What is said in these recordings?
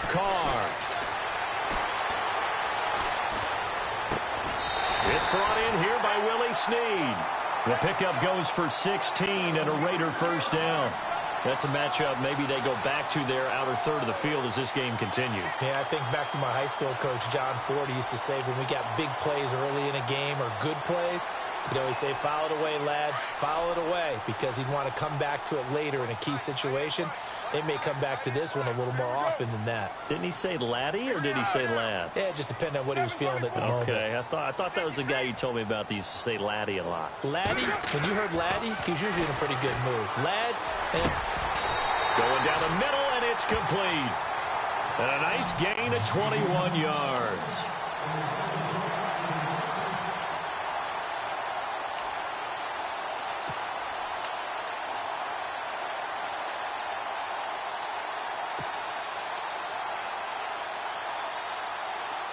Carr. It's brought in here by Willie Snead. The pickup goes for 16 and a Raider first down. That's a matchup maybe they go back to their outer third of the field as this game continues. Yeah, I think back to my high school coach, John Ford. He used to say when we got big plays early in a game or good plays, he'd always say, foul it away, lad, foul it away, because he'd want to come back to it later in a key situation. They may come back to this one a little more often than that. Didn't he say laddie or did he say lad? Yeah, it just depended on what he was feeling at the moment. Okay, I thought that was the guy you told me about that used to say laddie a lot. Laddie, when you heard laddie, he's usually in a pretty good mood. Lad, and going down the middle, and it's complete. And a nice gain of 21 yards.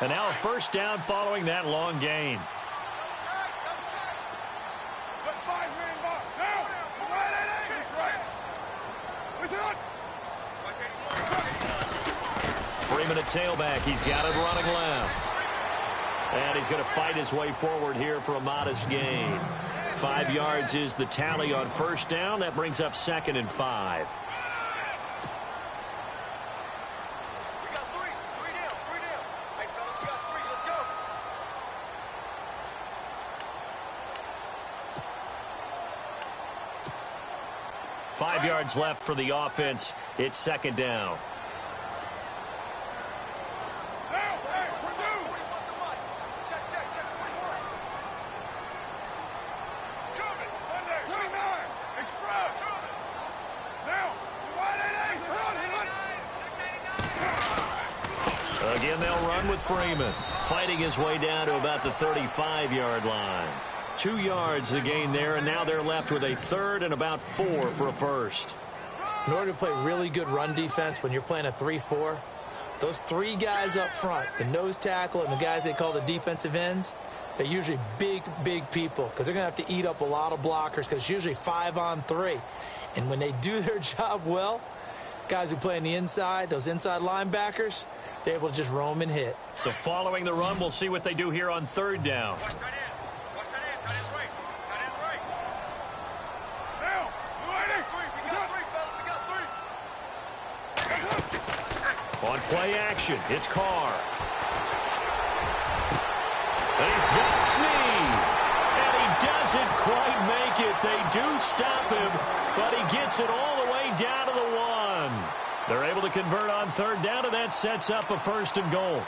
And now a first down following that long gain. Freeman at tailback. He's got it running left. And he's going to fight his way forward here for a modest gain. 5 yards is the tally on first down. That brings up 2nd and 5. We got three. Three down. Hey, fellas, we got 3. Let's go. 5 yards left for the offense. It's 2nd down. Again, they'll run with Freeman, fighting his way down to about the 35-yard line. 2 yards the gain there, and now they're left with a 3rd and about 4 for a first. in order to play really good run defense when you're playing a 3-4, those 3 guys up front, the nose tackle and the guys they call the defensive ends, they're usually big people because they're going to have to eat up a lot of blockers because it's usually 5-on-3. And when they do their job well, guys who play on the inside, those inside linebackers, they're able to just roam and hit. So following the run, we'll see what they do here on 3rd down. Watch that end. Watch that end. Tight end right. Tight end right. Now, we got 3, fellas. We got 3. On play action, it's Carr. And he's got Snead. And he doesn't quite make it. They do stop him, but he gets it all the way down to the 1. They're able to convert on 3rd down, and that sets up a 1st and goal.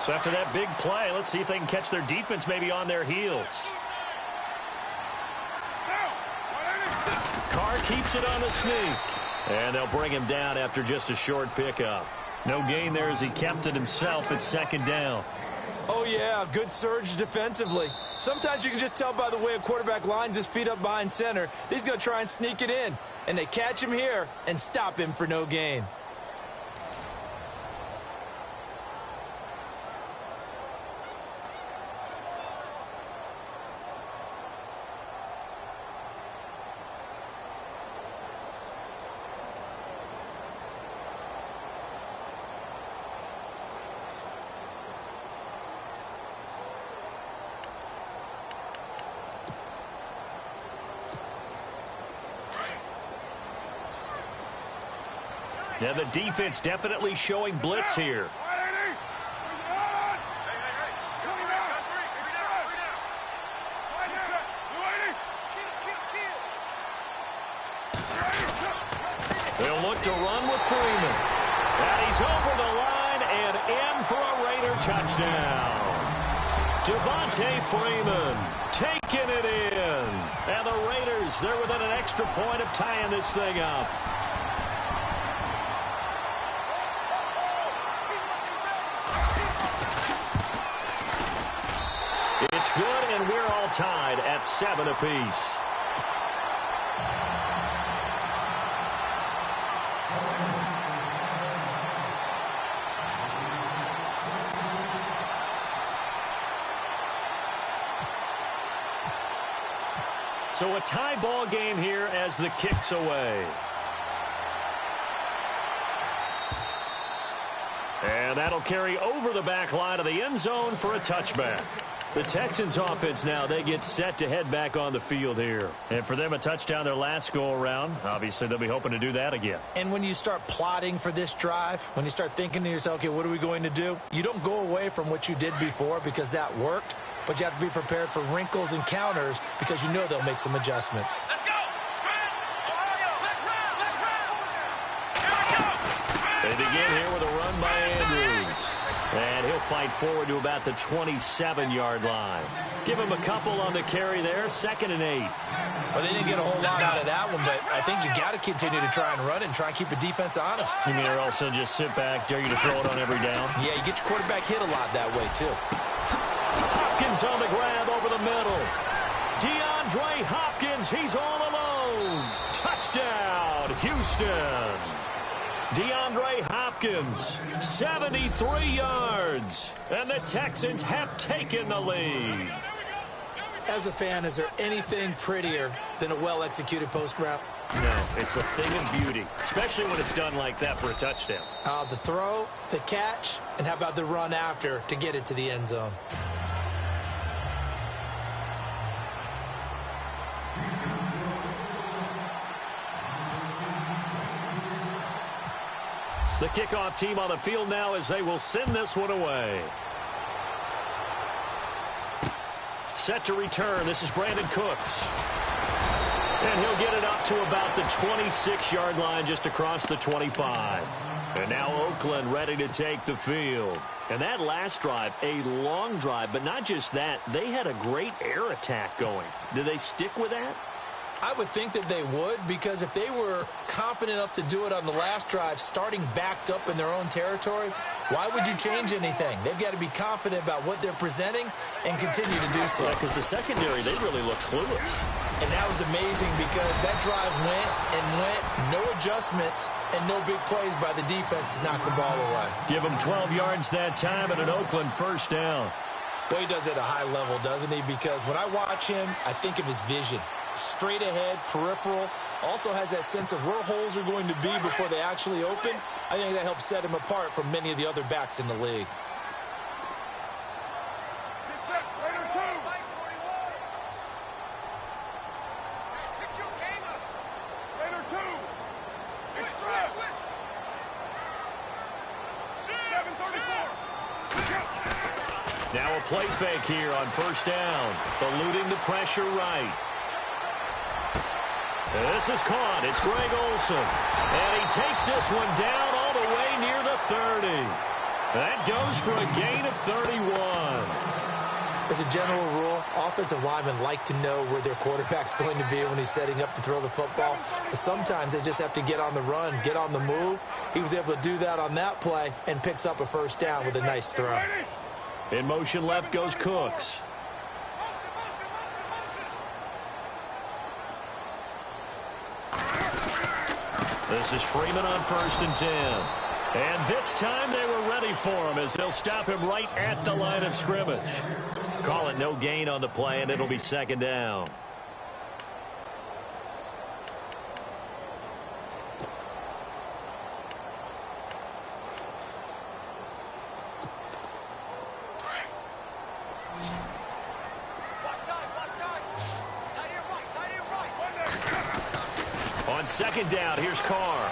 So after that big play, let's see if they can catch their defense maybe on their heels. Carr keeps it on the sneak. And they'll bring him down after just a short pickup. No gain there as he kept it himself at 2nd down. Oh, yeah, good surge defensively. Sometimes you can just tell by the way a quarterback lines his feet up behind center. He's going to try and sneak it in. And they catch him here and stop him for no gain. Now the defense definitely showing blitz here. They'll look to run with Freeman. And he's over the line and in for a Raider touchdown. Devontae Freeman taking it in. And the Raiders, they're within an extra point of tying this thing up. It's good, and we're all tied at 7 apiece. So a tie ball game here as the kick's away. And that'll carry over the back line of the end zone for a touchback. The Texans offense now, they get set to head back on the field here. And for them, a touchdown their last go-around. Obviously, they'll be hoping to do that again. And when you start plotting for this drive, when you start thinking to yourself, okay, what are we going to do? You don't go away from what you did before because that worked, but you have to be prepared for wrinkles and counters because you know they'll make some adjustments. Let's go! They begin here with a run by Andrews. And he'll fight forward to about the 27-yard line. Give him a couple on the carry there, 2nd and 8. Well, they didn't get a whole lot out of that one, but I think you got to continue to try and run and try and keep the defense honest. You mean or also just sit back, dare you to throw it on every down? Yeah, you get your quarterback hit a lot that way, too. Hopkins on the grab over the middle. DeAndre Hopkins, he's all alone. Touchdown, Houston. DeAndre Hopkins, 73 yards. And the Texans have taken the lead. As a fan, is there anything prettier than a well-executed post route? No, it's a thing of beauty, especially when it's done like that for a touchdown. The throw, the catch, and how about the run after to get it to the end zone? The kickoff team on the field now as they will send this one away. Set to return. This is Brandon Cooks. And he'll get it up to about the 26-yard line just across the 25. And now Oakland ready to take the field. And that last drive, a long drive, but not just that. They had a great air attack going. Did they stick with that? I would think that they would, because if they were confident enough to do it on the last drive, starting backed up in their own territory, why would you change anything? They've got to be confident about what they're presenting and continue to do so. Yeah, because the secondary, they really looked clueless. And that was amazing because that drive went and went, no adjustments, and no big plays by the defense to knock the ball away. Give him 12 yards that time and an Oakland first down. Well, he does it at a high level, doesn't he? Because when I watch him, I think of his vision. Straight ahead, peripheral, also has that sense of where holes are going to be before they actually open. I think that helps set him apart from many of the other backs in the league. Get set. Raider 2. Pick your game up. Raider 2. Express. 734. Now a play fake here on first down. Eluding the pressure right. This is caught. It's Greg Olsen. And he takes this one down all the way near the 30. That goes for a gain of 31. As a general rule, offensive linemen like to know where their quarterback's going to be when he's setting up to throw the football. But sometimes they just have to get on the run, get on the move. He was able to do that on that play and picks up a first down with a nice throw. In motion left goes Cooks. This is Freeman on 1st and 10. And this time they were ready for him as they'll stop him right at the line of scrimmage. Call it no gain on the play, and it'll be 2nd down. On 2nd down, here's Carr.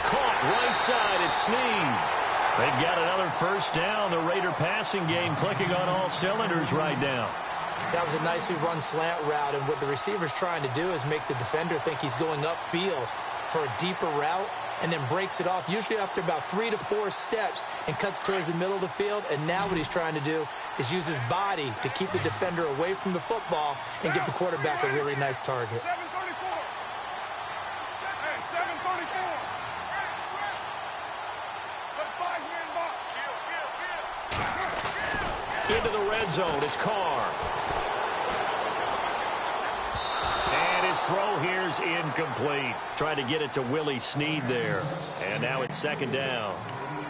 Caught right side, it's Snead. They've got another first down. The Raider passing game clicking on all cylinders right now. That was a nicely run slant route, and what the receiver's trying to do is make the defender think he's going upfield for a deeper route, and then breaks it off, usually after about 3 to 4 steps, and cuts towards the middle of the field. And now what he's trying to do is use his body to keep the defender away from the football and give the quarterback a really nice target. 734. Hey, 734. The 5-man box. Into the red zone, it's Carr. And his throw here's incomplete. Trying to get it to Willie Snead there. And now it's 2nd down.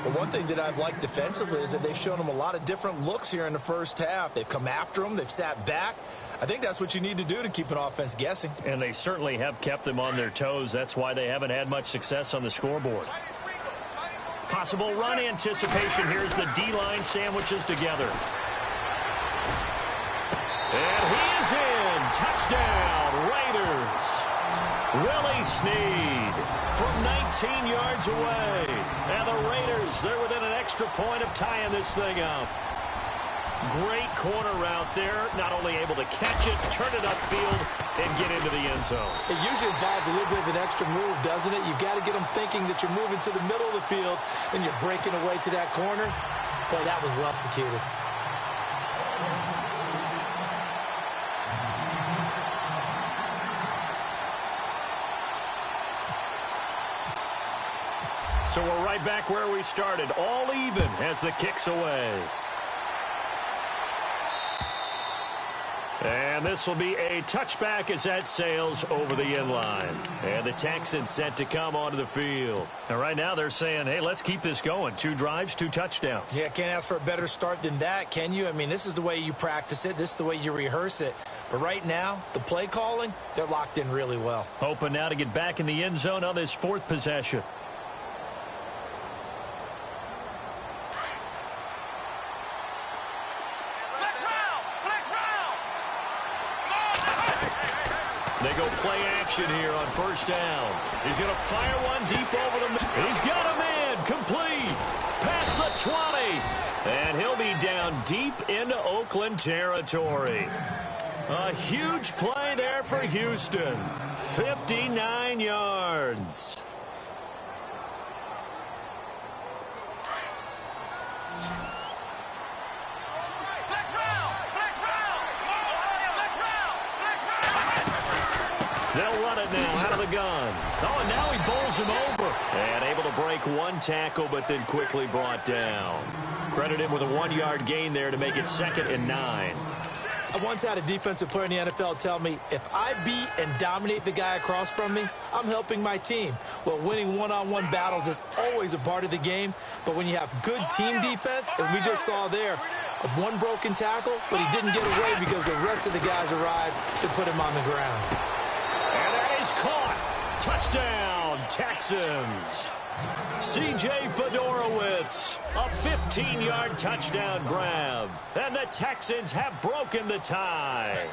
Well, one thing that I've liked defensively is that they've shown them a lot of different looks here in the first half. They've come after them. They've sat back. I think that's what you need to do to keep an offense guessing. And they certainly have kept them on their toes. That's why they haven't had much success on the scoreboard. Possible run anticipation. Here's the D-line sandwiches together. And he is in. Touchdown, Raiders. Willie Snead from 19 yards away. And the Raiders, they're within an extra point of tying this thing up. Great corner route there. Not only able to catch it, turn it upfield, and get into the end zone. It usually involves a little bit of an extra move, doesn't it? You've got to get them thinking that you're moving to the middle of the field and you're breaking away to that corner. Boy, that was well executed. So we're right back where we started. All even as the kick's away. And this will be a touchback as that sails over the end line. And the Texans set to come onto the field. And right now they're saying, hey, let's keep this going. 2 drives, 2 touchdowns. Yeah, can't ask for a better start than that, can you? I mean, this is the way you practice it. This is the way you rehearse it. But right now, the play calling, they're locked in really well. Hoping now to get back in the end zone on this 4th possession. They go play action here on first down. He's going to fire one deep over the middle. He's got a man complete. Past the 20. And he'll be down deep into Oakland territory. A huge play there for Houston. 59 yards. They'll run it now out of the gun. Oh, and now he bowls him over. And able to break 1 tackle, but then quickly brought down. Credit him with a 1-yard gain there to make it 2nd and 9. I once had a defensive player in the NFL tell me, if I beat and dominate the guy across from me, I'm helping my team. Well, winning one-on-one battles is always a part of the game, but when you have good team defense, as we just saw there, 1 broken tackle, but he didn't get away because the rest of the guys arrived to put him on the ground. And that is caught. Touchdown, Texans. C.J. Fedorowicz, a 15-yard touchdown grab. And the Texans have broken the tie.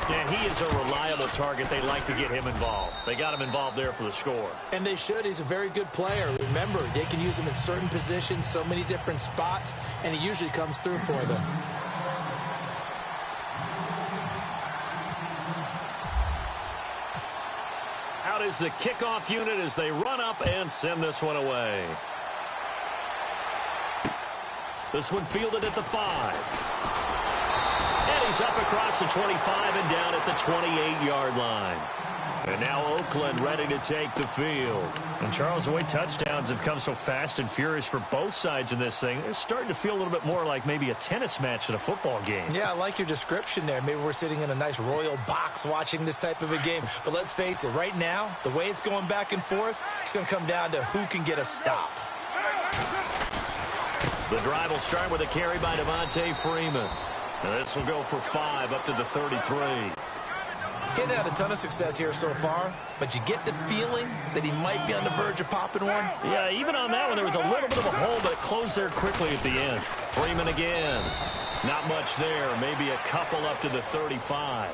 And he is a reliable target. They like to get him involved. They got him involved there for the score. And they should. He's a very good player. Remember, they can use him in certain positions, so many different spots, and he usually comes through for them. Out is the kickoff unit as they run up and send this one away. This one fielded at the 5. And he's up across the 25 and down at the 28-yard line. And now Oakland ready to take the field. And Charles, the way touchdowns have come so fast and furious for both sides in this thing, it's starting to feel a little bit more like maybe a tennis match than a football game. Yeah, I like your description there. Maybe we're sitting in a nice royal box watching this type of a game. But let's face it, right now, the way it's going back and forth, it's going to come down to who can get a stop. The drive will start with a carry by Devontae Freeman. And this will go for 5 up to the 33. He's had a ton of success here so far, but you get the feeling that he might be on the verge of popping one. Yeah, even on that one, there was a little bit of a hole, but it closed there quickly at the end. Freeman again. Not much there. Maybe a couple up to the 35.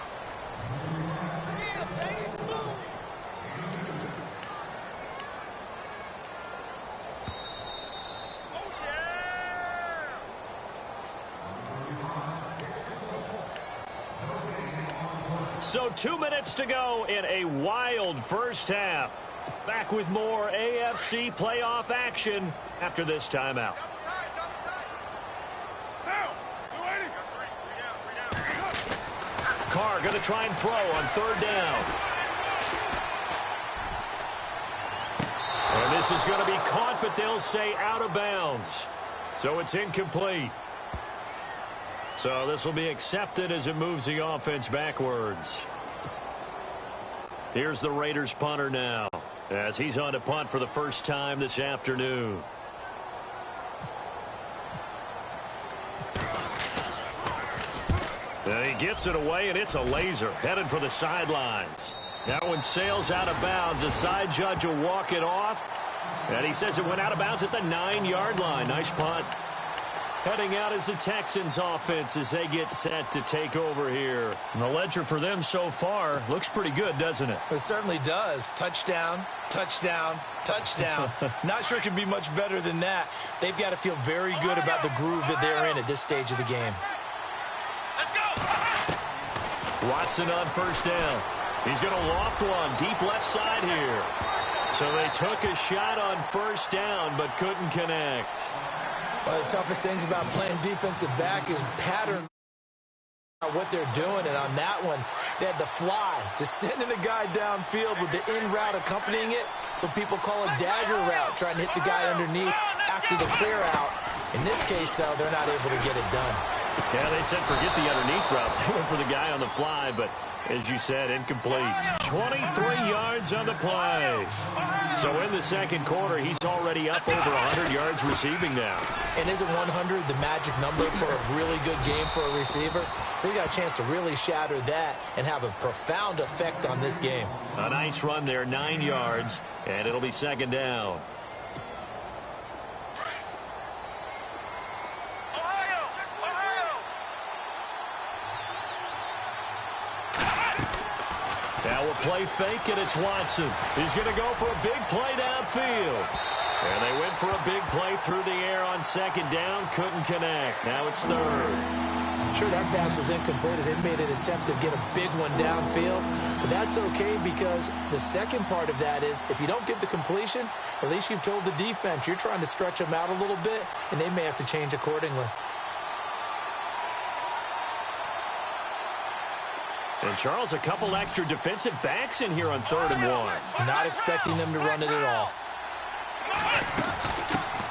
So 2 minutes to go in a wild first half. Back with more AFC playoff action after this timeout. Carr going to try and throw on 3rd down. And this is going to be caught, but they'll say out of bounds. So it's incomplete. So this will be accepted as it moves the offense backwards. Here's the Raiders punter now, as he's on to punt for the first time this afternoon. And he gets it away, and it's a laser headed for the sidelines. That one sails out of bounds. The side judge will walk it off. And he says it went out of bounds at the 9-yard line. Nice punt. Heading out is the Texans offense as they get set to take over here. And the ledger for them so far looks pretty good, doesn't it? It certainly does. Touchdown, touchdown, touchdown. Not sure it can be much better than that. They've got to feel very good about the groove that they're in at this stage of the game. Let's go! Watson on first down. He's going to loft one deep left side here. So they took a shot on first down but couldn't connect. One of the toughest things about playing defensive back is pattern what they're doing. And on that one, they had the fly, just sending a guy downfield with the in route accompanying it, what people call a dagger route, trying to hit the guy underneath after the clear out. In this case, though, they're not able to get it done. Yeah, they said forget the underneath route. They went for the guy on the fly, but as you said, incomplete. 23 yards on the play. So in the second quarter, he's already up over 100 yards receiving now. And isn't 100 the magic number for a really good game for a receiver? So you got a chance to really shatter that and have a profound effect on this game. A nice run there, 9 yards, and it'll be second down. Now we'll play fake, and it's Watson. He's going to go for a big play downfield. And they went for a big play through the air on second down. Couldn't connect. Now it's third. Sure, that pass was incomplete as they made an attempt to get a big one downfield. But that's okay because the second part of that is if you don't get the completion, at least you've told the defense you're trying to stretch them out a little bit, and they may have to change accordingly. And, Charles, a couple extra defensive backs in here on 3rd and 1. Not expecting them to run it at all.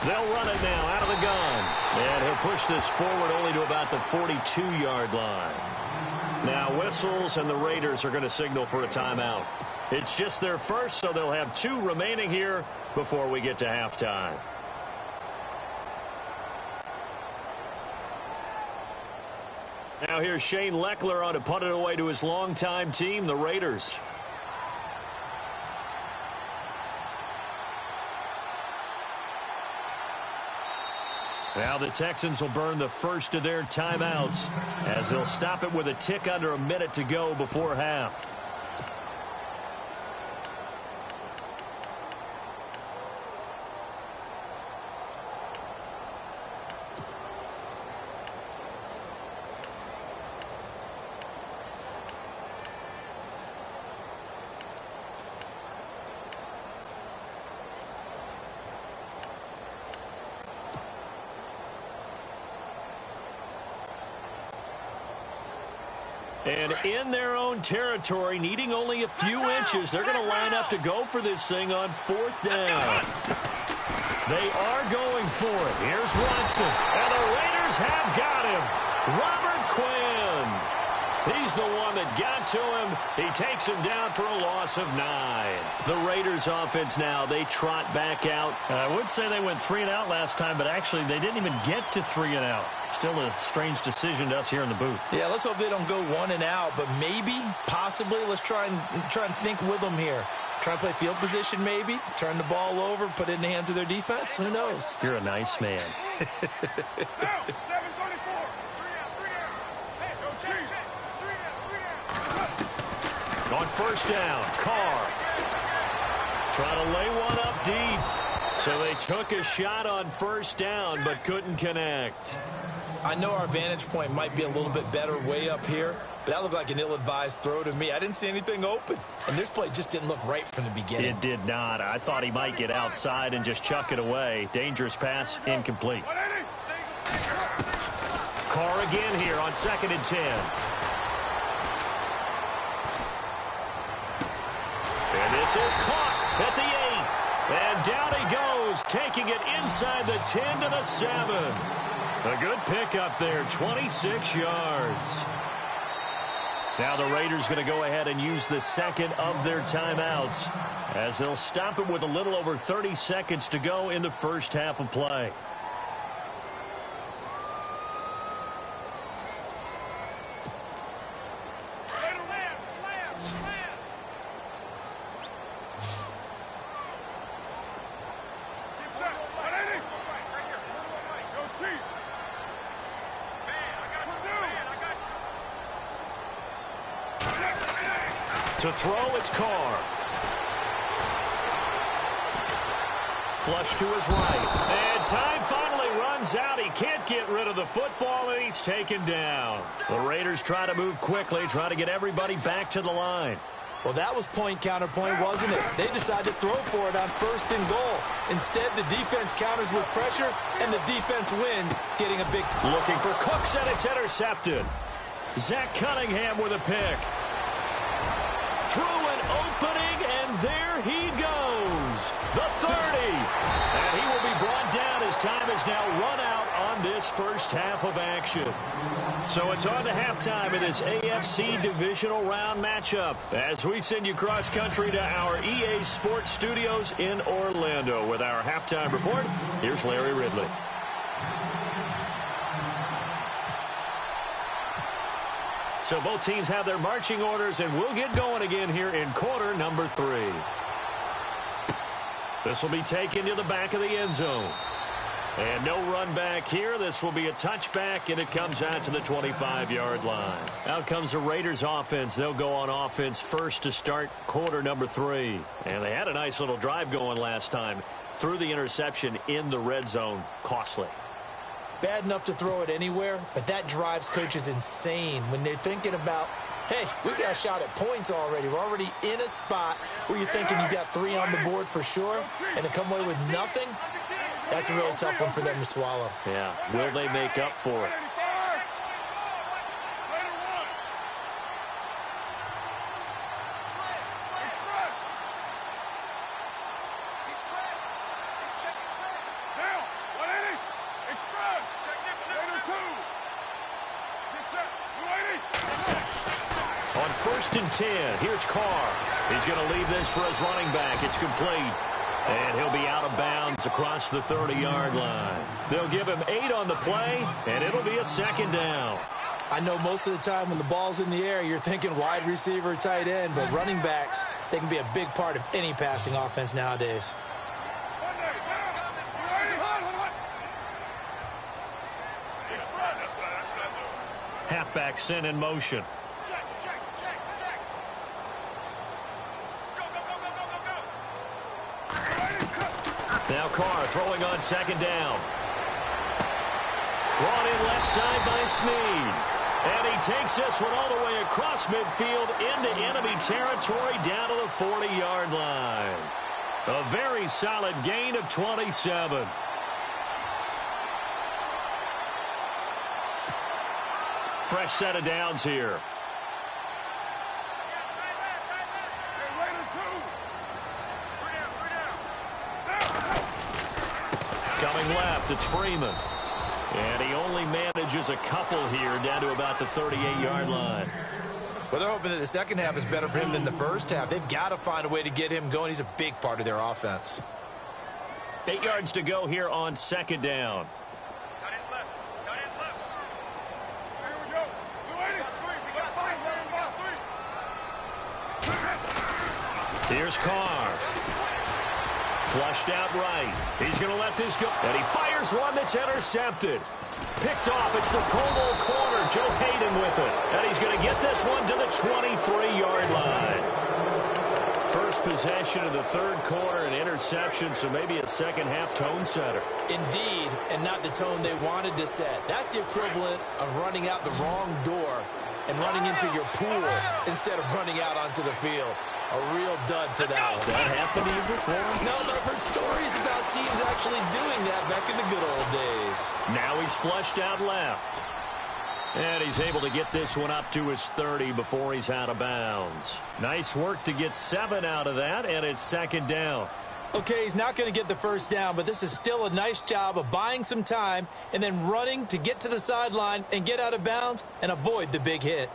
They'll run it now out of the gun. And he'll push this forward only to about the 42-yard line. Now whistles, and the Raiders are going to signal for a timeout. It's just their first, so they'll have 2 remaining here before we get to halftime. Now here's Shane Leckler on to punt it away to his longtime team, the Raiders. Now the Texans will burn the first of their timeouts as they'll stop it with a tick under a minute to go before half. And in their own territory, needing only a few inches, they're going to line up to go for this thing on 4th down. They are going for it. Here's Watson. And the Raiders have got him. Robert Quinn. He's the one that got to him. He takes him down for a loss of 9. The Raiders offense now, they trot back out. I would say they went 3 and out last time, but actually they didn't even get to 3 and out. Still a strange decision to us here in the booth. Yeah, let's hope they don't go 1 and out, but maybe, possibly, let's try and think with them here. Try and play field position maybe, turn the ball over, put it in the hands of their defense. Who knows? You're a nice man. Now, 7:34. 3 down. Hey, go cheat. 3 down. On first down, Carr. Trying to lay one up deep. So they took a shot on first down, but couldn't connect. I know our vantage point might be a little bit better way up here, but that looked like an ill-advised throw to me. I didn't see anything open, and this play just didn't look right from the beginning. It did not. I thought he might get outside and just chuck it away. Dangerous pass, incomplete. Carr again here on 2nd and 10. And this is caught at the 8. And down he goes, taking it inside the 10 to the 7. A good pickup there, 26 yards. Now the Raiders going to go ahead and use the second of their timeouts as they'll stop it with a little over 30 seconds to go in the first half of play. To throw, it's Carr. Flush to his right. And time finally runs out. He can't get rid of the football, and he's taken down. The Raiders try to move quickly, try to get everybody back to the line. Well, that was point counterpoint, wasn't it? They decided to throw for it on 1st and goal. Instead, the defense counters with pressure, and the defense wins, getting a big... Looking for Cooks, and it's intercepted. Zach Cunningham with a pick. Through an opening, and there he goes. The 30. And he will be brought down as time is now run out on this first half of action. So it's on to halftime in this AFC divisional round matchup as we send you cross-country to our EA Sports Studios in Orlando with our halftime report. Here's Larry Ridley. So both teams have their marching orders, and we'll get going again here in quarter number 3. This will be taken to the back of the end zone. And no run back here. This will be a touchback, and it comes out to the 25-yard line. Out comes the Raiders offense. They'll go on offense first to start quarter number 3. And they had a nice little drive going last time. Threw the interception in the red zone. Costly. Bad enough to throw it anywhere, but that drives coaches insane when they're thinking about, hey, we got a shot at points already. We're already in a spot where you're thinking you got 3 on the board for sure, and to come away with nothing, that's a really tough one for them to swallow. Yeah, will they make up for it? On 1st and 10, here's Carr. He's going to leave this for his running back. It's complete. And he'll be out of bounds across the 30-yard line. They'll give him 8 on the play, and it'll be a 2nd down. I know most of the time when the ball's in the air, you're thinking wide receiver, tight end, but running backs, they can be a big part of any passing offense nowadays. Halfback sent in motion. Now Carr throwing on 2nd down. Brought in left side by Snead. And he takes this one all the way across midfield into enemy territory down to the 40-yard line. A very solid gain of 27. Fresh set of downs here. Coming left, it's Freeman. And he only manages a couple here down to about the 38-yard line. Well, they're hoping that the second half is better for him than the first half. They've got to find a way to get him going. He's a big part of their offense. 8 yards to go here on 2nd down. Here's Carr. Flushed out right. He's going to let this go. And he fires one that's intercepted. Picked off. It's the Pro Bowl corner. Joe Hayden with it. And he's going to get this one to the 23-yard line. First possession of the 3rd quarter, an interception, so maybe a second-half tone setter. Indeed, and not the tone they wanted to set. That's the equivalent of running out the wrong door and running into your pool instead of running out onto the field. A real dud for that one. Has that happened to you before? No, but I've heard stories about teams actually doing that back in the good old days. Now he's flushed out left. And he's able to get this one up to his 30 before he's out of bounds. Nice work to get 7 out of that, and it's 2nd down. Okay, he's not going to get the first down, but this is still a nice job of buying some time and then running to get to the sideline and get out of bounds and avoid the big hit.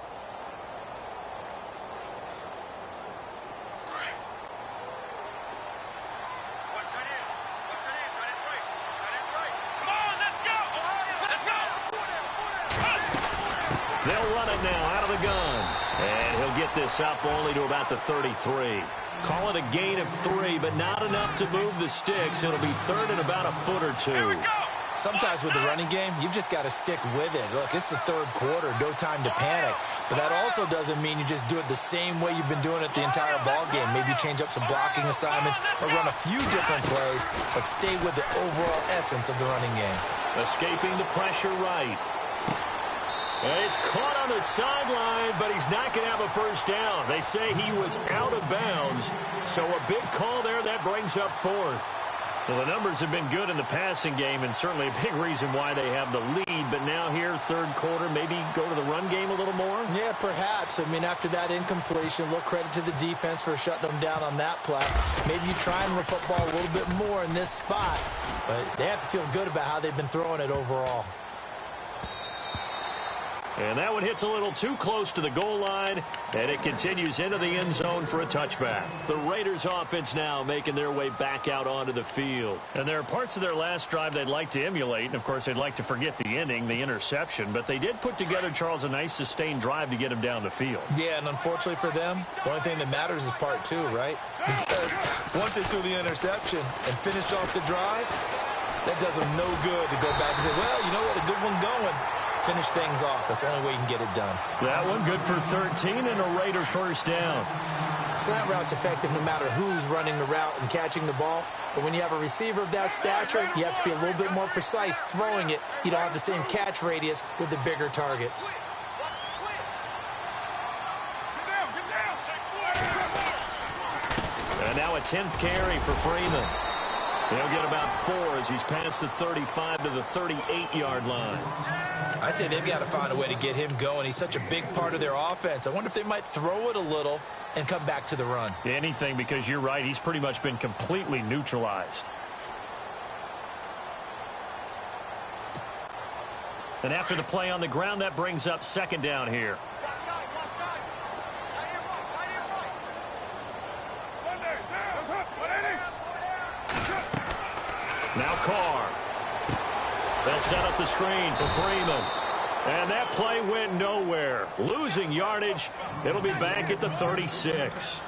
They'll run it now out of the gun. And he'll get this up only to about the 33. Call it a gain of 3, but not enough to move the sticks. It'll be 3rd and about a foot or 2. Sometimes with the running game, you've just got to stick with it. Look, it's the third quarter, no time to panic. But that also doesn't mean you just do it the same way you've been doing it the entire ball game. Maybe change up some blocking assignments or run a few different plays, but stay with the overall essence of the running game. Escaping the pressure right. And he's caught on the sideline, but he's not going to have a first down. They say he was out of bounds, so a big call there that brings up fourth. Well, the numbers have been good in the passing game, and certainly a big reason why they have the lead. But now here, third quarter, maybe go to the run game a little more? Yeah, perhaps. I mean, after that incompletion, a little credit to the defense for shutting them down on that play. Maybe you try and run football a little bit more in this spot, but they have to feel good about how they've been throwing it overall. And that one hits a little too close to the goal line, and it continues into the end zone for a touchback. The Raiders offense now making their way back out onto the field. And there are parts of their last drive they'd like to emulate, and of course they'd like to forget the ending, the interception, but they did put together, Charles, a nice sustained drive to get him down the field. Yeah, and unfortunately for them, the only thing that matters is part two, right? Because once they threw the interception and finished off the drive, that does them no good to go back and say, well, you know what, a good one going. Finish things off. That's the only way you can get it done. That one good for 13 and a Raider first down. Slant route's effective no matter who's running the route and catching the ball. But when you have a receiver of that stature, you have to be a little bit more precise throwing it. You don't have the same catch radius with the bigger targets. And now a 10th carry for Freeman. He'll get about 4 as he's past the 35 to the 38-yard line. I'd say they've got to find a way to get him going. He's such a big part of their offense. I wonder if they might throw it a little and come back to the run. Anything, because you're right. He's pretty much been completely neutralized. And after the play on the ground, that brings up second down here. Now Carr. They'll set up the screen for Freeman. And that play went nowhere. Losing yardage. It'll be back at the 36.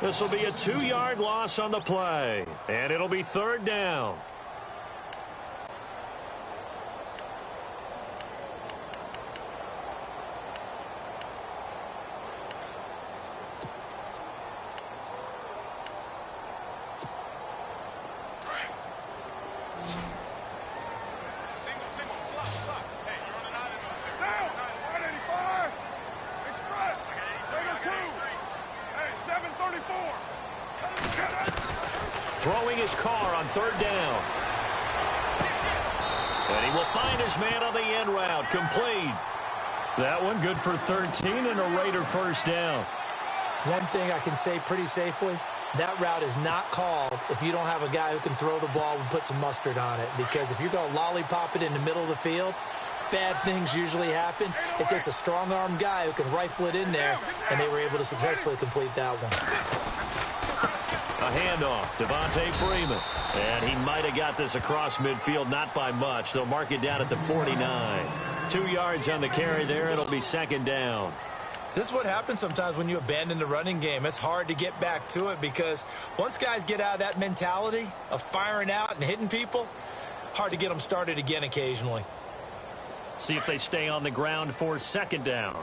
This will be a 2-yard loss on the play. And it'll be third down. Throwing his car on third down. And he will find his man on the end route. Complete. That one good for 13 and a Raider first down. One thing I can say pretty safely, that route is not called if you don't have a guy who can throw the ball and put some mustard on it. Because if you're going to lollipop it in the middle of the field, bad things usually happen. It takes a strong-armed guy who can rifle it in there, and they were able to successfully complete that one. A handoff, Devontae Freeman. And he might have got this across midfield, not by much. They'll mark it down at the 49. 2 yards on the carry there. It'll be second down. This is what happens sometimes when you abandon the running game. It's hard to get back to it because once guys get out of that mentality of firing out and hitting people, hard to get them started again occasionally. See if they stay on the ground for second down.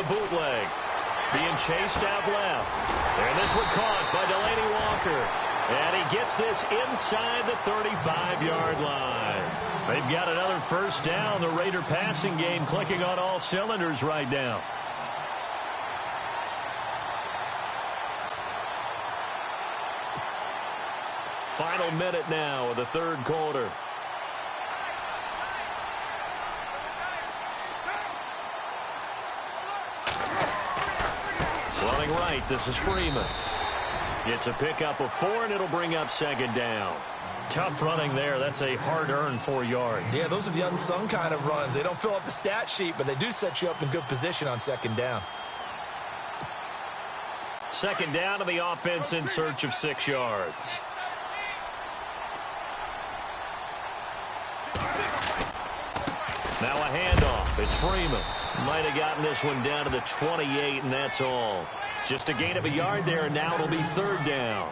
Bootleg being chased out left, and this one caught by Delaney Walker, and he gets this inside the 35-yard line. They've got another first down. The Raider passing game clicking on all cylinders right now. Final minute now of the third quarter. Right, this is Freeman. It's a pickup of 4, and it'll bring up second down. Tough running there. That's a hard-earned 4 yards. Yeah, those are the unsung kind of runs. They don't fill up the stat sheet, but they do set you up in good position on second down. Second down to the offense in search of 6 yards. Now a handoff. It's Freeman. Might have gotten this one down to the 28, and that's all. Just a gain of a yard there, and now it'll be third down.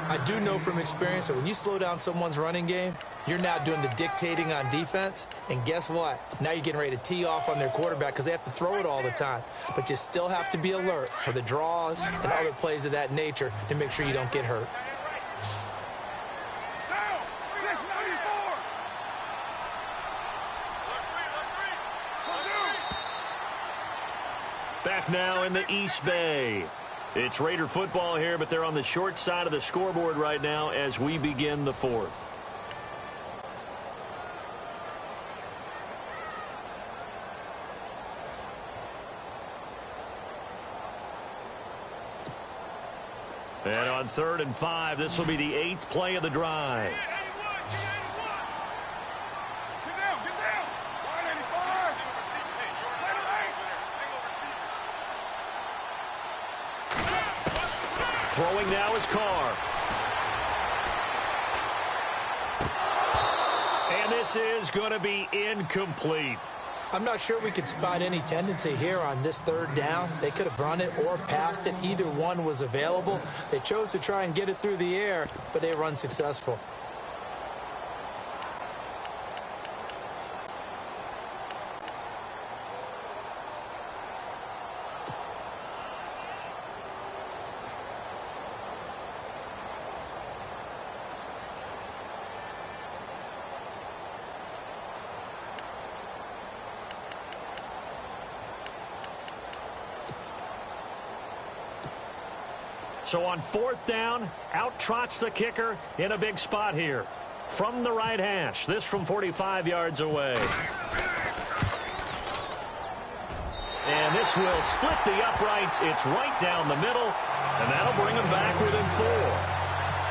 I do know from experience that when you slow down someone's running game, you're now doing the dictating on defense. And guess what? Now you're getting ready to tee off on their quarterback because they have to throw it all the time. But you still have to be alert for the draws and other plays of that nature to make sure you don't get hurt. Back now in the East Bay. It's Raider football here, but they're on the short side of the scoreboard right now as we begin the fourth. And on 3rd and 5, this will be the 8th play of the drive. Throwing now is Carr. And this is going to be incomplete. I'm not sure we could spot any tendency here on this 3rd down. They could have run it or passed it. Either one was available. They chose to try and get it through the air, but they were unsuccessful. So on 4th down, out trots the kicker in a big spot here. From the right hash, this from 45 yards away. And this will split the uprights. It's right down the middle, and that'll bring them back within 4.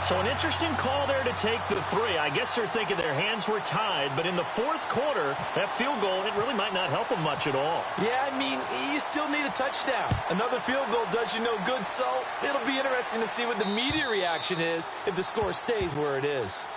So an interesting call there to take the 3. I guess they're thinking their hands were tied, but in the 4th quarter, that field goal, it really might not help them much at all. Yeah, I mean, you still need a touchdown. Another field goal does you no good, so it'll be interesting to see what the media reaction is if the score stays where it is.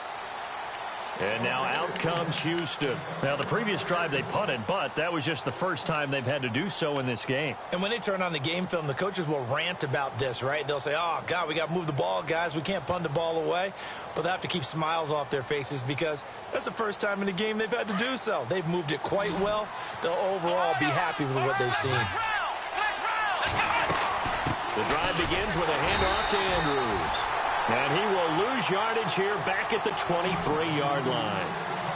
And now out comes Houston. Now, the previous drive they punted, but that was just the first time they've had to do so in this game. And when they turn on the game film, the coaches will rant about this, right? They'll say, oh, God, we got to move the ball, guys. We can't punt the ball away. But they have to keep smiles off their faces because that's the first time in the game they've had to do so. They've moved it quite well. They'll overall be happy with what they've seen. The drive begins with a handoff to Andrews. And he will lose yardage here back at the 23-yard line.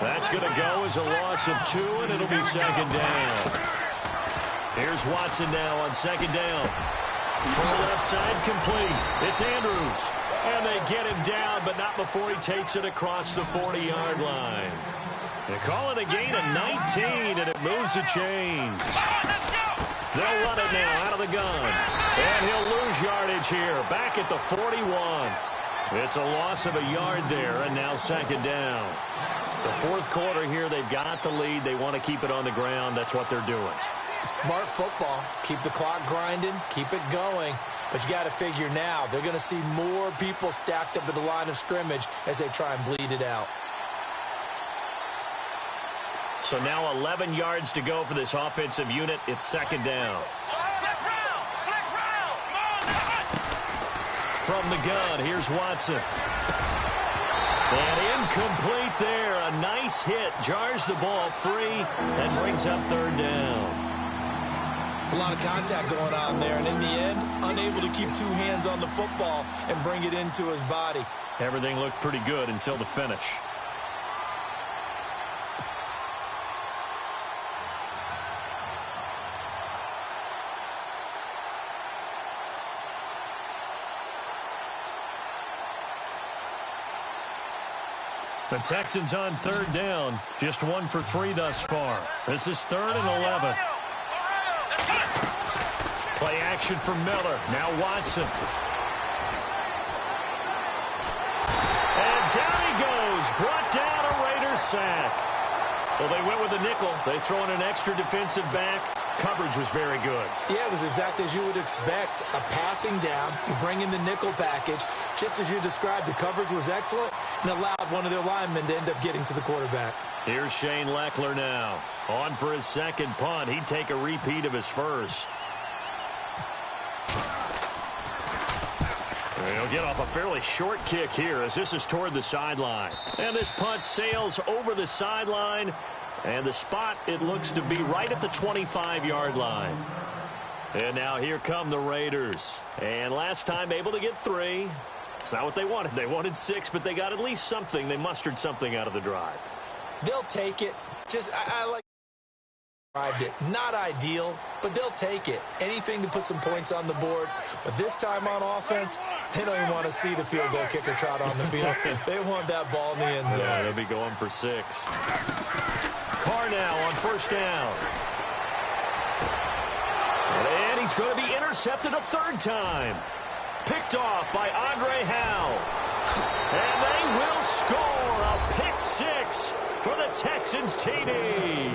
That's going to go as a loss of 2, and it'll be 2nd down. Here's Watson now on 2nd down. Full left side complete. It's Andrews. And they get him down, but not before he takes it across the 40-yard line. They call it a gain of 19, and it moves the chains. They'll run it now out of the gun. And he'll lose yardage here back at the 41. It's a loss of a yard there, and now 2nd down. The 4th quarter here, they've got the lead. They want to keep it on the ground. That's what they're doing. Smart football. Keep the clock grinding. Keep it going. But you got to figure now, they're going to see more people stacked up at the line of scrimmage as they try and bleed it out. So now 11 yards to go for this offensive unit. It's 2nd down. From the gun, here's Watson. And incomplete there. A nice hit. Jars the ball free and brings up 3rd down. It's a lot of contact going on there. And in the end, unable to keep 2 hands on the football and bring it into his body. Everything looked pretty good until the finish. The Texans on 3rd down. Just 1 for 3 thus far. This is 3rd and 11. Play action for Miller. Now Watson. And down he goes. Brought down a Raider sack. Well, they went with a nickel. They throw in an extra defensive back. Coverage was very good. Yeah, it was exactly as you would expect. A passing down, you bring in the nickel package. Just as you described, the coverage was excellent and allowed one of their linemen to end up getting to the quarterback. Here's Shane Leckler now. On for his second punt. He'd take a repeat of his first. He'll get off a fairly short kick here as this is toward the sideline. And this punt sails over the sideline. And the spot, it looks to be right at the 25-yard line. And now here come the Raiders. And last time able to get 3. It's not what they wanted. They wanted 6, but they got at least something. They mustered something out of the drive. They'll take it. I like it. Not ideal, but they'll take it. Anything to put some points on the board. But this time on offense, they don't even want to see the field goal kicker trot on the field. They want that ball in the end zone. Yeah, they'll be going for 6. Carr now on first down. And he's going to be intercepted a third time. Picked off by Andre Howe. And they will score a pick 6 for the Texans TD.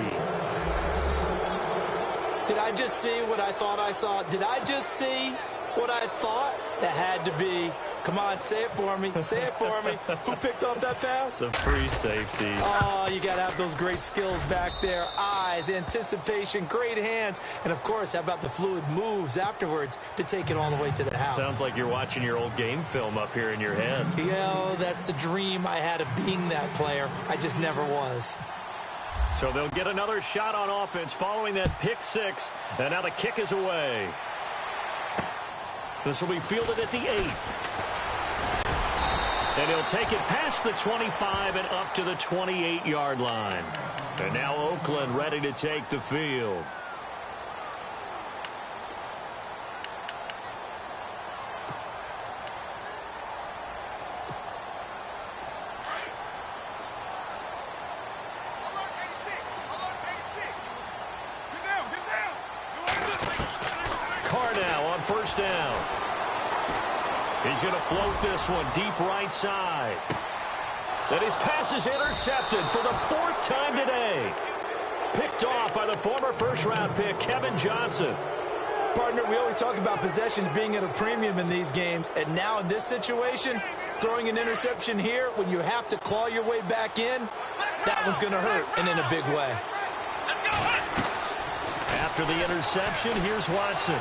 Did I just see what I thought I saw? Did I just see what I thought? That had to be. Come on, say it for me. Say it for me. Who picked up that pass? The free safety. Oh, you got to have those great skills back there. Eyes, anticipation, great hands. And, of course, how about the fluid moves afterwards to take it all the way to the house? Sounds like you're watching your old game film up here in your head. Yeah, that's the dream I had of being that player. I just never was. So they'll get another shot on offense following that pick 6. And now the kick is away. This will be fielded at the 8. And he'll take it past the 25 and up to the 28-yard line. And now Oakland ready to take the field. Carr now on first down. He's going to float this one deep right side. And his pass is intercepted for the 4th time today. Picked off by the former first-round pick, Kevin Johnson. Partner, we always talk about possessions being at a premium in these games. And now in this situation, throwing an interception here when you have to claw your way back in, that one's going to hurt, and in a big way. After the interception, here's Watson.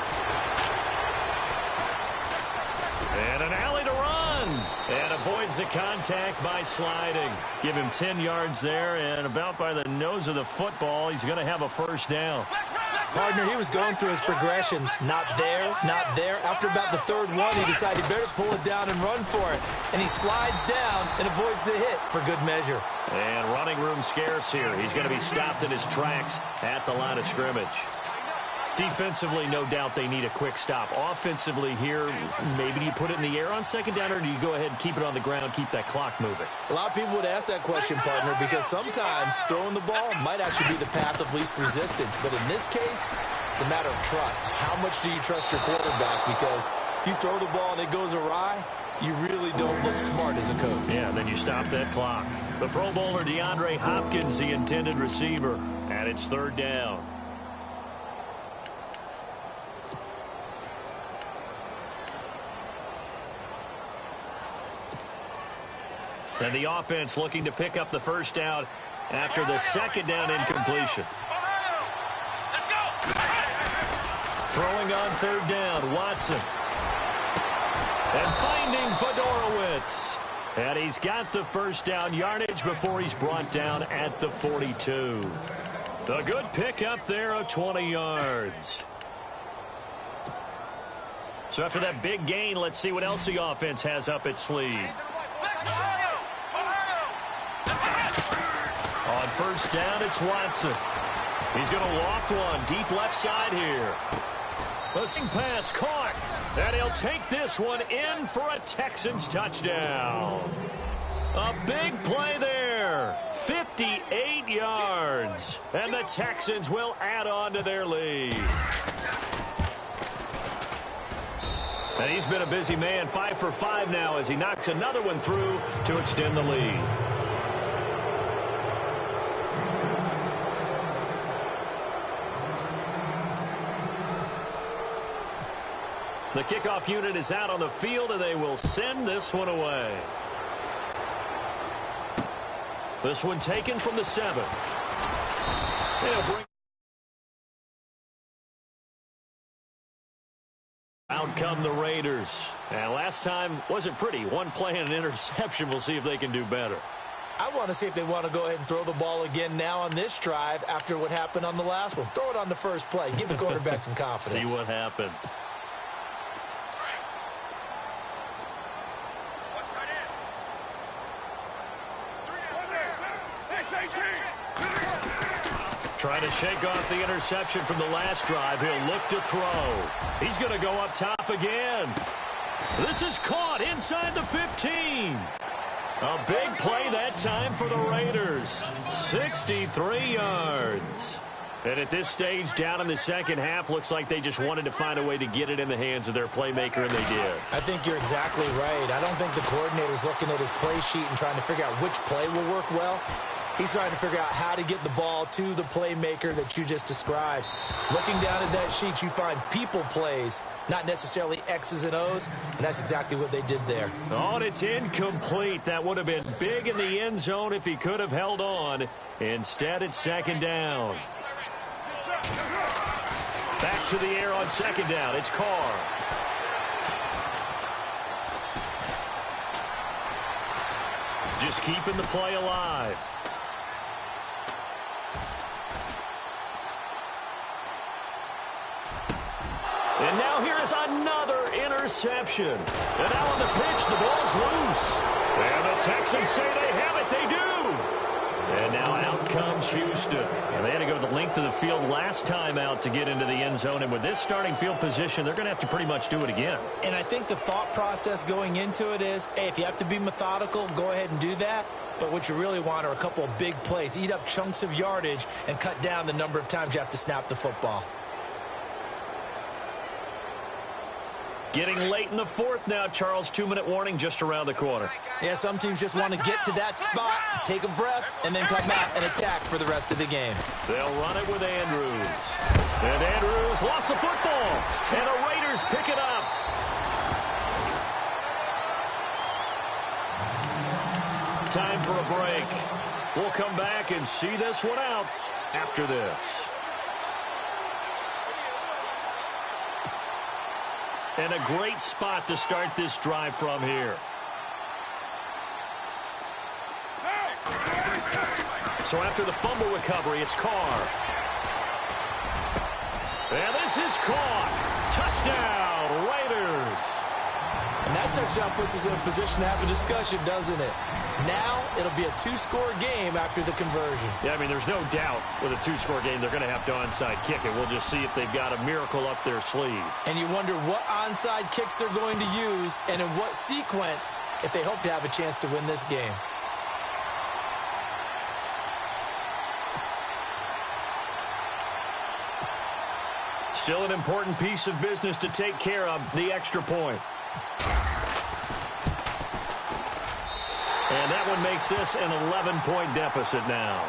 And an alley to run. And avoids the contact by sliding. Give him 10 yards there, and about by the nose of the football, he's going to have a first down. Partner, he was going through his progressions. Not there, not there. After about the 3rd one, he decided better pull it down and run for it. And he slides down and avoids the hit for good measure. And running room scarce here. He's going to be stopped in his tracks at the line of scrimmage. Defensively, no doubt they need a quick stop. Offensively here, maybe you put it in the air on second down, or do you go ahead and keep it on the ground, keep that clock moving? A lot of people would ask that question, partner, because sometimes throwing the ball might actually be the path of least resistance. But in this case, it's a matter of trust. How much do you trust your quarterback? Because you throw the ball and it goes awry, you really don't look smart as a coach. Yeah, then you stop that clock. The Pro Bowler DeAndre Hopkins, the intended receiver, and it's 3rd down. And the offense looking to pick up the first down after the 2nd down incompletion. Throwing on 3rd down, Watson. And finding Fedorowicz. And he's got the first down yardage before he's brought down at the 42. A good pickup there of 20 yards. So after that big gain, let's see what else the offense has up its sleeve. On first down, it's Watson. He's going to loft one deep left side here. Pushing pass caught. And he'll take this one in for a Texans touchdown. A big play there. 58 yards. And the Texans will add on to their lead. And he's been a busy man, 5 for 5 now as he knocks another one through to extend the lead. The kickoff unit is out on the field, and they will send this one away. This one taken from the 7. Out come the Raiders. And last time wasn't pretty. One play and an interception. We'll see if they can do better. I want to see if they want to go ahead and throw the ball again now on this drive after what happened on the last one. Throw it on the first play. Give the quarterback some confidence. See what happens. Trying to shake off the interception from the last drive. He'll look to throw. He's going to go up top again. This is caught inside the 15. A big play that time for the Raiders. 63 yards. And at this stage, down in the second half, looks like they just wanted to find a way to get it in the hands of their playmaker, and they did. I think you're exactly right. I don't think the coordinator's looking at his play sheet and trying to figure out which play will work well. He's trying to figure out how to get the ball to the playmaker that you just described. Looking down at that sheet, you find people plays, not necessarily X's and O's, and that's exactly what they did there. Oh, and it's incomplete. That would have been big in the end zone if he could have held on. Instead, it's second down. Back to the air on second down. It's Carr. Just keeping the play alive. And now here is another interception. And now on the pitch, the ball's loose. And the Texans say they have it. They do. And now out comes Houston. And they had to go the length of the field last time out to get into the end zone. And with this starting field position, they're going to have to pretty much do it again. And I think the thought process going into it is, hey, if you have to be methodical, go ahead and do that. But what you really want are a couple of big plays. Eat up chunks of yardage and cut down the number of times you have to snap the football. Getting late in the fourth now, Charles. 2-minute warning just around the corner. Yeah, some teams just want to get to that spot, take a breath, and then come out and attack for the rest of the game. They'll run it with Andrews. And Andrews lost the football. And the Raiders pick it up. Time for a break. We'll come back and see this one out after this. And a great spot to start this drive from here. So after the fumble recovery, it's Carr. And this is caught. Touchdown, Raiders. And that touchdown puts us in a position to have a discussion, doesn't it? Now it'll be a 2-score game after the conversion. Yeah, I mean, there's no doubt with a 2-score game they're going to have to onside kick it. We'll just see if they've got a miracle up their sleeve. And you wonder what onside kicks they're going to use and in what sequence if they hope to have a chance to win this game. Still an important piece of business to take care of, the extra point. And that one makes this an 11-point deficit now.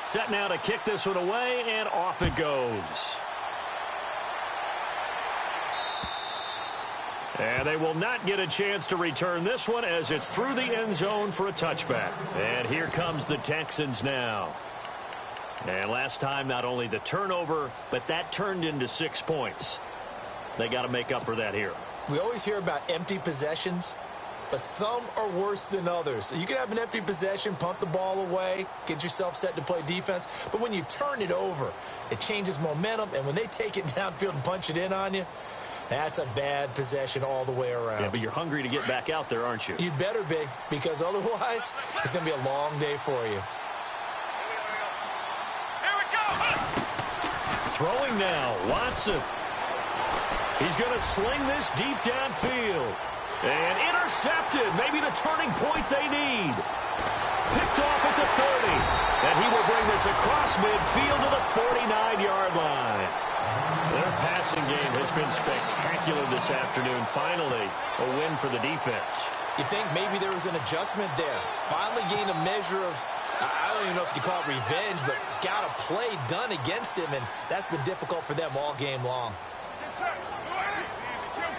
Set now to kick this one away, and off it goes. And they will not get a chance to return this one as it's through the end zone for a touchback. And here comes the Texans now. And last time, not only the turnover, but that turned into 6 points. They got to make up for that here. We always hear about empty possessions, but some are worse than others. So you can have an empty possession, punt the ball away, get yourself set to play defense. But when you turn it over, it changes momentum. And when they take it downfield and punch it in on you, that's a bad possession all the way around. Yeah, but you're hungry to get back out there, aren't you? You'd better be, because otherwise it's going to be a long day for you. Here we go. Throwing now, Watson. He's going to sling this deep downfield. And intercepted. Maybe the turning point they need. Picked off at the 30. And he will bring this across midfield to the 49-yard line. Their passing game has been spectacular this afternoon. Finally, a win for the defense. You think maybe there was an adjustment there. Finally gained a measure of, I don't even know if you call it revenge, but got a play done against him, and that's been difficult for them all game long.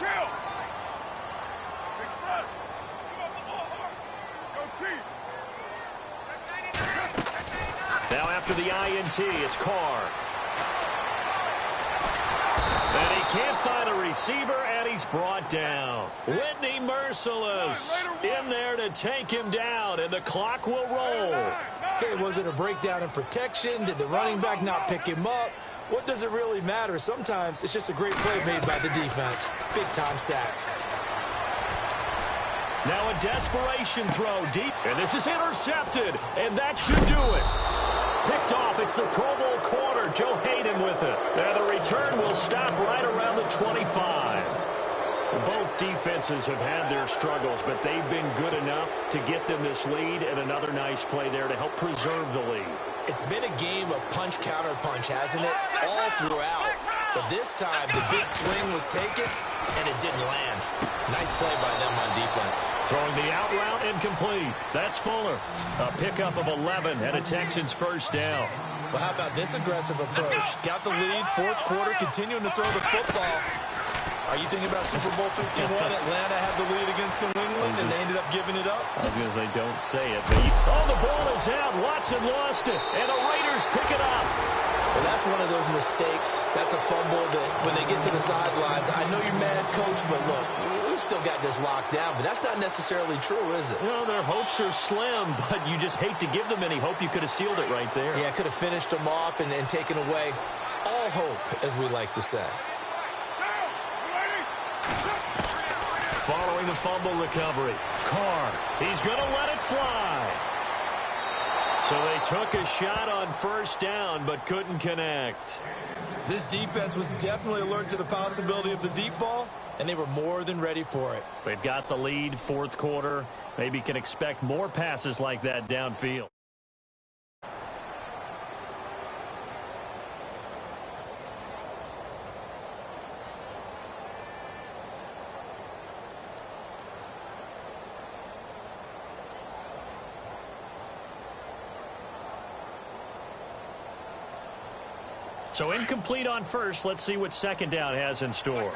Kill. Express. Go cheat. Now after the INT, it's Carr. And he can't find a receiver, and he's brought down. Whitney Merciless in there to take him down, and the clock will roll. Okay, was it a breakdown in protection? Did the running back not pick him up? What does it really matter? Sometimes it's just a great play made by the defense. Big-time sack. Now a desperation throw deep, and this is intercepted, and that should do it. Picked off. It's the Pro Bowl corner, Joe Hayden, with it. And the return will stop right around the 25. Both defenses have had their struggles, but they've been good enough to get them this lead, and another nice play there to help preserve the lead. It's been a game of punch-counter-punch, hasn't it? All throughout. But this time, the big swing was taken, and it didn't land. Nice play by them on defense. Throwing the out route incomplete. That's Fuller. A pickup of 11 and a Texans first down. Well, how about this aggressive approach? Got the lead, fourth quarter, continuing to throw the football. Are you thinking about Super Bowl 51? Atlanta had the lead against New England, and they ended up giving it up? I was going to say, don't say it. But oh, the ball is out. Watson lost it, and the Raiders pick it up. Well, that's one of those mistakes. That's a fumble that when they get to the sidelines, I know you're mad, coach, but look, we've still got this locked down. But that's not necessarily true, is it? Well, their hopes are slim, but you just hate to give them any hope. You could have sealed it right there. Yeah, could have finished them off and taken away all hope, as we like to say. Following the fumble recovery, Carr, he's going to let it fly. So they took a shot on first down, but couldn't connect. This defense was definitely alert to the possibility of the deep ball, and they were more than ready for it. They've got the lead, fourth quarter. Maybe can expect more passes like that downfield. So incomplete on first. Let's see what second down has in store.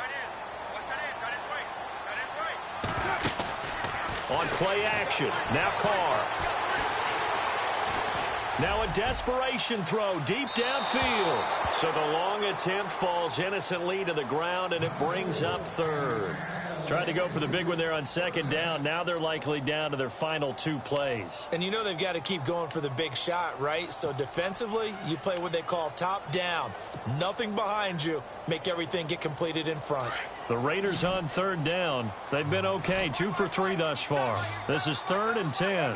On play action. Now Carr. Now a desperation throw deep downfield. So the long attempt falls innocently to the ground, and it brings up third. Tried to go for the big one there on second down. Now they're likely down to their final two plays. And you know they've got to keep going for the big shot, right? So defensively, you play what they call top down. Nothing behind you. Make everything get completed in front. The Raiders on third down. They've been okay. 2 for 3 thus far. This is 3rd and 10.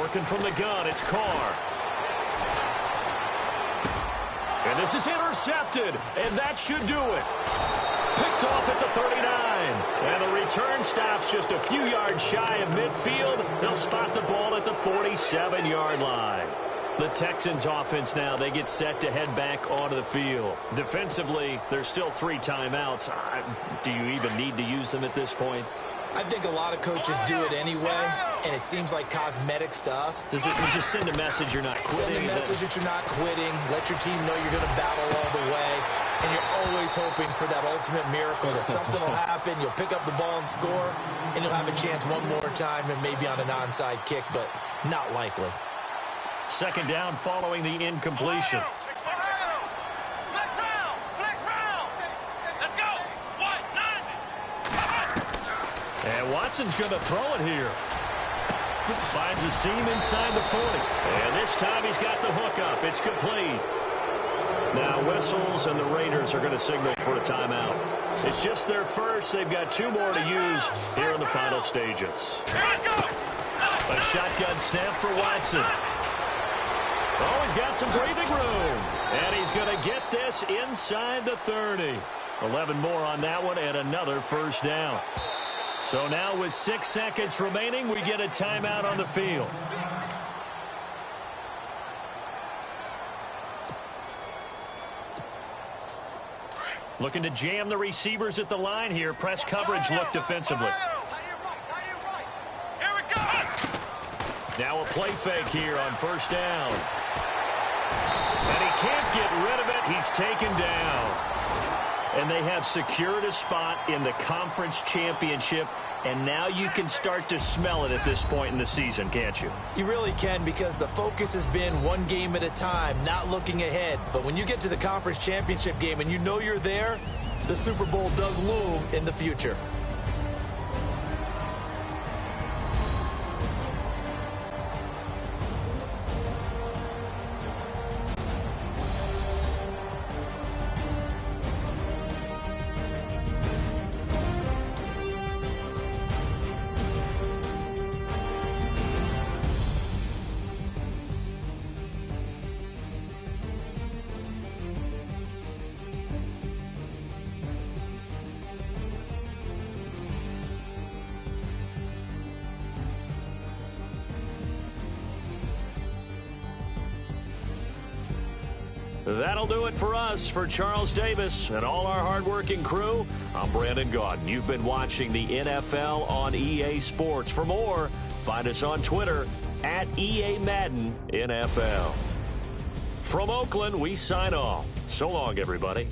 Working from the gun, it's Carr. And this is intercepted, and that should do it. Picked off at the 39. And the return stops just a few yards shy of midfield. They'll spot the ball at the 47-yard line. The Texans offense now, they get set to head back onto the field. Defensively, there's still 3 timeouts. Do you even need to use them at this point? I think a lot of coaches do it anyway, and it seems like cosmetics to us. Does it just send a message you're not quitting? Send a message that you're not quitting. Let your team know you're going to battle all the way. And you're always hoping for that ultimate miracle, that something will happen, you'll pick up the ball and score, and you'll have a chance one more time and maybe on an onside kick, but not likely. Second down following the incompletion. And Watson's going to throw it here. Finds a seam inside the 40. And this time he's got the hook up. It's complete. Now whistles, and the Raiders are going to signal for a timeout. It's just their first. They've got 2 more to use here in the final stages. A shotgun snap for Watson. Oh, he's got some breathing room. And he's going to get this inside the 30. 11 more on that one and another first down. So now with 6 seconds remaining, we get a timeout on the field. Looking to jam the receivers at the line here. Press coverage look defensively. Here we go. Now a play fake here on first down. And he can't get rid of it. He's taken down. And they have secured a spot in the conference championship. And now you can start to smell it at this point in the season, can't you? You really can, because the focus has been one game at a time, not looking ahead. But when you get to the conference championship game and you know you're there, the Super Bowl does loom in the future. That'll do it for us. For Charles Davis and all our hardworking crew, I'm Brandon Gaudin. You've been watching the NFL on EA Sports. For more, find us on Twitter at EA Madden NFL. From Oakland, we sign off. So long, everybody.